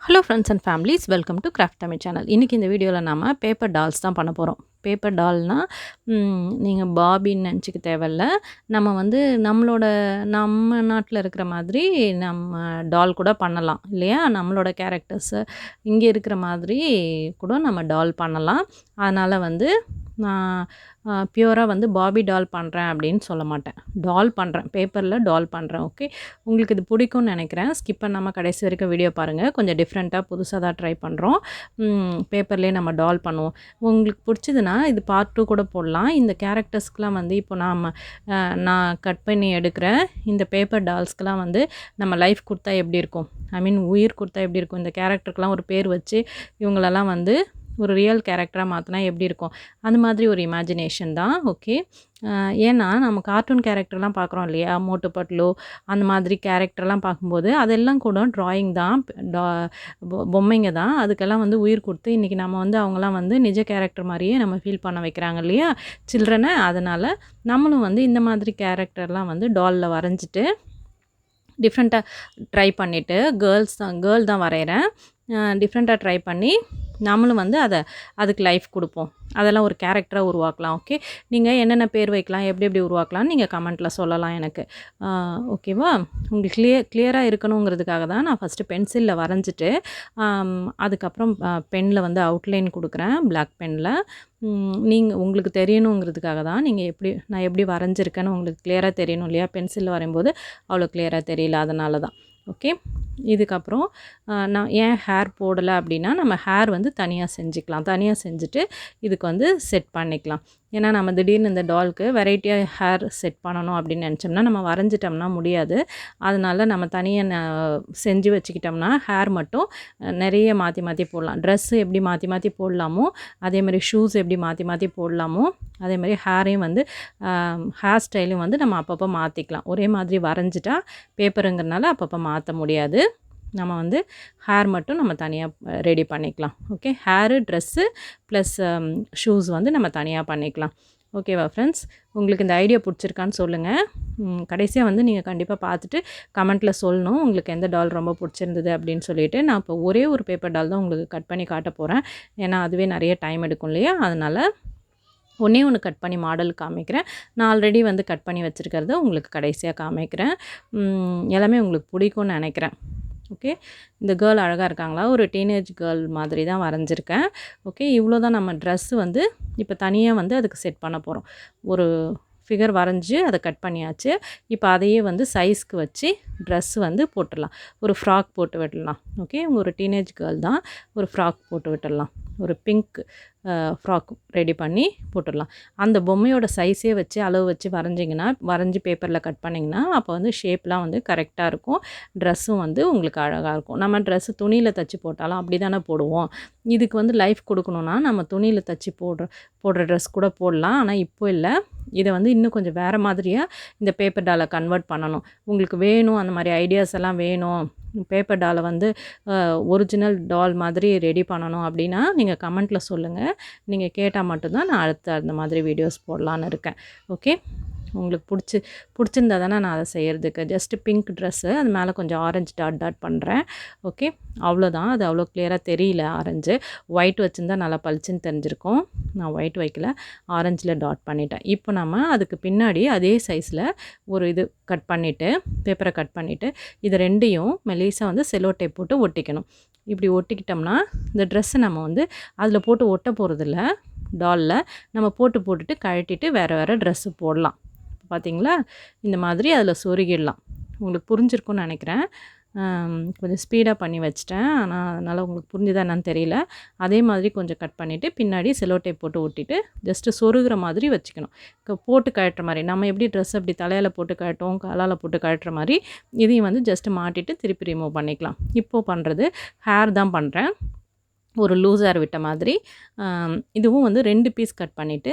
Hello friends and families, welcome to crafttamilchannel. இன்றைக்கி இந்த வீடியோவில் நாம் பேப்பர் டால்ஸ் தான் பண்ண போகிறோம். பேப்பர் டால்னால் நீங்கள் பாபின்னு நினச்சிக்க தேவையில்ல. நம்ம நாட்டில் இருக்கிற மாதிரி நம்ம டால் கூட பண்ணலாம் இல்லையா? நம்மளோட கேரக்டர்ஸு இங்கே இருக்கிற மாதிரி கூட நம்ம டால் பண்ணலாம். அதனால் நான் பியூராக பாபி டால் பண்ணுறேன் அப்படின்னு சொல்ல மாட்டேன். டால் பண்ணுறேன், பேப்பரில் டால் பண்ணுறேன். ஓகே, உங்களுக்கு இது பிடிக்கும்னு நினைக்கிறேன். ஸ்கிப் பண்ணாமல் கடைசி வரைக்கும் வீடியோ பாருங்கள். கொஞ்சம் டிஃப்ரெண்ட்டாக புதுசாக தான் ட்ரை பண்ணுறோம். பேப்பர்லேயே நம்ம டால் பண்ணுவோம். உங்களுக்கு பிடிச்சதுன்னா இது பார்ட் 2 கூட போடலாம். இந்த கேரக்டர்ஸ்க்கெலாம் இப்போ நான் கட் பண்ணி எடுக்கிற இந்த பேப்பர் டால்ஸ்க்கெலாம் நம்ம லைஃப் கொடுத்தா எப்படி இருக்கும், உயிர் கொடுத்தா எப்படி இருக்கும், இந்த கேரக்டருக்கெலாம் ஒரு பேர் வச்சு இவங்களெல்லாம் ஒரு ரியல் கேரக்டராக மாற்றினா எப்படி இருக்கும், அந்த மாதிரி ஒரு இமேஜினேஷன் தான். ஓகே, ஏன்னா நம்ம கார்ட்டூன் கேரக்டர்லாம் பார்க்குறோம் இல்லையா, மோட்டு பட்லு அந்த மாதிரி கேரக்டர்லாம் பார்க்கும்போது அதெல்லாம் கூட ட்ராயிங் தான், பொம்மைங்க தான். அதுக்கெல்லாம் உயிர் கொடுத்து இன்றைக்கி நம்ம அவங்களாம் நிஜ கேரக்டர் மாதிரியே நம்ம ஃபீல் பண்ண வைக்கிறாங்க இல்லையா சில்ட்ரனை. அதனால் நம்மளும் இந்த மாதிரி கேரக்டர்லாம் டாலில் வரைஞ்சிட்டு டிஃப்ரெண்ட்டாக ட்ரை பண்ணிவிட்டு, கேர்ள் தான் வரைகிறேன். டிஃப்ரெண்ட்டாக ட்ரை பண்ணி நம்மளும் அதுக்கு லைஃப் கொடுப்போம். அதெல்லாம் ஒரு கேரக்டராக உருவாக்கலாம். ஓகே, நீங்கள் என்னென்ன பேர் வைக்கலாம், எப்படி உருவாக்கலாம்னு நீங்கள் கமெண்ட்டில் சொல்லலாம் எனக்கு. ஓகேவா? உங்களுக்கு கிளியராக இருக்கணுங்கிறதுக்காக தான் நான் ஃபஸ்ட்டு பென்சிலில் வரைஞ்சிட்டு அதுக்கப்புறம் பெனில் அவுட்லைன் கொடுக்குறேன், பிளாக் பெனில். உங்களுக்கு தெரியணுங்கிறதுக்காக தான். நான் எப்படி வரைஞ்சிருக்கேன்னு உங்களுக்கு கிளியராக தெரியணும் இல்லையா? பென்சிலில் வரையும்போது அவ்வளோ கிளியராக தெரியல, அதனால தான். ஓகே, இதுக்கப்புறம் நான் ஏன் ஹேர் போடலை அப்படின்னா, நம்ம ஹேர் தனியாக செஞ்சுக்கலாம். தனியாக செஞ்சுட்டு இதுக்கு செட் பண்ணிக்கலாம். ஏன்னா நம்ம திடீர்னு இந்த டால்க்கு வெரைட்டியாக ஹேர் செட் பண்ணணும் அப்படின்னு நினச்சோம்னா நம்ம வரைஞ்சிட்டோம்னா முடியாது. அதனால் நம்ம தனியாக செஞ்சு வச்சுக்கிட்டோம்னா ஹேர் மட்டும் நிறைய மாற்றி போடலாம். ட்ரெஸ்ஸு எப்படி மாற்றி போடலாமோ அதேமாதிரி ஷூஸ் எப்படி மாற்றி போடலாமோ அதேமாதிரி ஹேரையும் ஹேர் ஸ்டைலும் நம்ம அப்பப்போ மாற்றிக்கலாம். ஒரே மாதிரி வரைஞ்சிட்டா பேப்பருங்கிறனால அப்பப்போ மாற்ற முடியாது. நம்ம ஹேர் மட்டும் நம்ம தனியாக ரெடி பண்ணிக்கலாம். Okay, hair, dress plus shoes நம்ம தனியாக பண்ணிக்கலாம். ஓகேவா ஃப்ரெண்ட்ஸ்? உங்களுக்கு இந்த ஐடியா பிடிச்சிருக்கான்னு சொல்லுங்கள். கடைசியாக நீங்கள் கண்டிப்பாக பார்த்துட்டு கமெண்ட்டில் சொல்லணும் உங்களுக்கு எந்த டால் ரொம்ப பிடிச்சிருந்தது அப்படின்னு சொல்லிவிட்டு. நான் இப்போ ஒரே ஒரு பேப்பர் டால் தான் உங்களுக்கு கட் பண்ணி காட்ட போகிறேன். ஏன்னா அதுவே நிறைய டைம் எடுக்கும் இல்லையா? அதனால் ஒன்று கட் பண்ணி மாடல் காமிக்கிறேன். நான் ஆல்ரெடி கட் பண்ணி வச்சுருக்கிறத உங்களுக்கு கடைசியாக காமிக்கிறேன். எல்லாமே உங்களுக்கு பிடிக்கும்னு நினைக்கிறேன். ஓகே, இந்த கேர்ள் அழகாக இருக்காங்களா? ஒரு டீனேஜ் கேர்ள் மாதிரி தான் வரைஞ்சிருக்கேன். ஓகே, இவ்வளோ தான் நம்ம ட்ரெஸ்ஸு இப்போ தனியாக அதுக்கு செட் பண்ண போகிறோம். ஒரு ஃபிகர் வரைஞ்சி அதை கட் பண்ணியாச்சு. இப்போ அதையே சைஸ்க்கு வச்சு ட்ரெஸ்ஸு போட்டுடலாம். ஒரு ஃப்ராக் போட்டு விட்டுடலாம். ஓகே, ஒரு டீனேஜ் கேர்ள் தான், ஒரு ஃப்ராக் போட்டு விட்டுடலாம். ஒரு பிங்க் ஃப்ராக் ரெடி பண்ணி போட்டுடலாம். அந்த பொம்மையோட சைஸே வச்சு அளவு வச்சு வரைஞ்சி பேப்பரில் கட் பண்ணிங்கன்னா அப்போ ஷேப்லாம் கரெக்டாக இருக்கும். ட்ரெஸ்ஸும் உங்களுக்கு அழகாக இருக்கும். நம்ம ட்ரெஸ்ஸு துணியில் தைச்சி போட்டாலும் அப்படி தானே போடுவோம். இதுக்கு லைஃப் கொடுக்கணுன்னா நம்ம துணியில் தைச்சி போடுற ட்ரெஸ் கூட போடலாம். ஆனால் இப்போ இல்லை, இதை இன்னும் கொஞ்சம் வேறு மாதிரியாக இந்த பேப்பர் டாலை கன்வெர்ட் பண்ணணும். உங்களுக்கு வேணும் அந்த மாதிரி ஐடியாஸ் எல்லாம் வேணும், பேப்பர் டாலை ஒரிஜினல் டால் மாதிரி ரெடி பண்ணணும் அப்படின்னா நீங்கள் கமெண்ட்டில் சொல்லுங்கள். நீங்கள் கேட்டால் மட்டும்தான் நான் அடுத்து அந்த மாதிரி வீடியோஸ் போடலான்னு இருக்கேன். ஓகே, உங்களுக்கு பிடிச்சிருந்தா தானே நான் அதை செய்கிறதுக்கு. ஜஸ்ட்டு பிங்க் ட்ரெஸ்ஸு, அது மேலே கொஞ்சம் ஆரஞ்சு டாட் பண்ணுறேன். ஓகே, அவ்வளோதான். அது அவ்வளோ கிளியராக தெரியல ஆரஞ்சு. ஒயிட் வச்சுருந்தா நல்லா பளிச்சுன்னு தெரிஞ்சிருக்கும். நான் ஒயிட் வைக்கல, ஆரஞ்சில் டாட் பண்ணிட்டேன். இப்போ நம்ம அதுக்கு பின்னாடி அதே சைஸில் ஒரு இது கட் பண்ணிவிட்டு, பேப்பரை கட் பண்ணிவிட்டு இது ரெண்டையும் மெலிசாக செலோ டேப் போட்டு ஒட்டிக்கணும். இப்படி ஒட்டிக்கிட்டோம்னா இந்த ட்ரெஸ்ஸை நம்ம அதில் போட்டு ஒட்ட போகிறதில்ல, டாலில் நம்ம போட்டுட்டு கழட்டிட்டு வேறு ட்ரெஸ்ஸு போடலாம். பார்த்தீங்களா? இந்த மாதிரி அதில் சொருகிடலாம். உங்களுக்கு புரிஞ்சிருக்கும்னு நினைக்கிறேன். கொஞ்சம் ஸ்பீடாக பண்ணி வச்சிட்டேன், ஆனால் அதனால் உங்களுக்கு புரிஞ்சுதா என்னன்னு தெரியல. அதே மாதிரி கொஞ்சம் கட் பண்ணிவிட்டு பின்னாடி செலோ டேப் போட்டு ஒட்டிட்டு ஜஸ்ட்டு சொருகிற மாதிரி வச்சுக்கணும். போட்டு கழட்டுற மாதிரி நம்ம எப்படி ட்ரெஸ் அப்படி தலையில் போட்டு கழட்டோம், காலால் போட்டு கழட்டுற மாதிரி இதையும் ஜஸ்ட்டு மாட்டிட்டு திருப்பி ரிமூவ் பண்ணிக்கலாம். இப்போது பண்ணுறது ஹேர் தான் பண்ணுறேன். ஒரு லூஸ் ஹேர் விட்ட மாதிரி. இதுவும் 2 பீஸ் கட் பண்ணிவிட்டு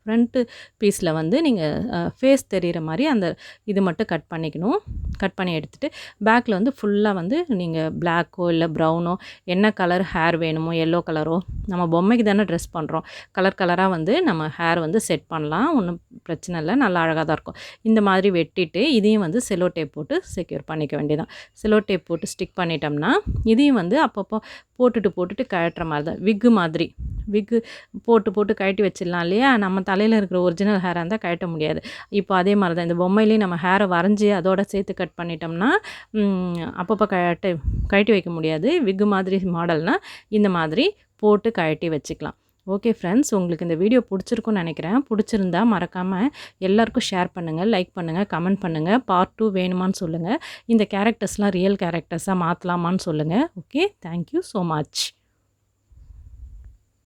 ஃப்ரண்ட்டு பீஸில் நீங்கள் ஃபேஸ் தெரிகிற மாதிரி அந்த இது மட்டும் கட் பண்ணிக்கணும். கட் பண்ணி எடுத்துகிட்டு பேக்கில் ஃபுல்லாக நீங்கள் பிளாக்கோ இல்லை ப்ரௌனோ என்ன கலர் ஹேர் வேணுமோ, எல்லோ கலரோ நம்ம பொம்மைக்கு தானே ட்ரெஸ் பண்ணுறோம். கலர் கலராக வந்து நம்ம ஹேர் வந்து செட் பண்ணலாம். ஒன்றும் பிரச்சனை இல்லை. நல்லா அழகாக தான் இருக்கும். இந்த மாதிரி வெட்டிட்டு இதையும் வந்து செல்லோ டேப் போட்டு செக்யூர் பண்ணிக்க வேண்டியதான். செல்லோ டேப் போட்டு ஸ்டிக் பண்ணிட்டோம்னா இதையும் வந்து அப்பப்போ போட்டுட்டு கழட்டுற மாதிரி தான். விக்கு போட்டு கழட்டி வச்சிடலாம் இல்லையா? நம்ம தலையில் இருக்கிற ஒரிஜினல் ஹேராக இருந்தால் கழட்ட முடியாது. இப்போ அதே மாதிரி தான் இந்த பொம்மையிலேயும் நம்ம ஹேரை வரைஞ்சி அதோட சேர்த்து கட் பண்ணிட்டோம்னா அப்பப்போ கழட்டி வைக்க முடியாது. விக்கு மாதிரி மாடல்னால் இந்த மாதிரி போட்டு கழட்டி வச்சுக்கலாம். ஓகே ஃப்ரெண்ட்ஸ், உங்களுக்கு இந்த வீடியோ பிடிச்சிருக்குன்னு நினைக்கிறேன். பிடிச்சிருந்தா மறக்காமல் எல்லாருக்கும் ஷேர் பண்ணுங்கள், லைக் பண்ணுங்கள், கமெண்ட் பண்ணுங்கள். பார்ட் 2 வேணுமான்னு சொல்லுங்கள். இந்த கேரக்டர்ஸ்லாம் ரியல் கேரக்டர்ஸாக மாற்றலாமான்னு சொல்லுங்கள். Okay, thank you so much.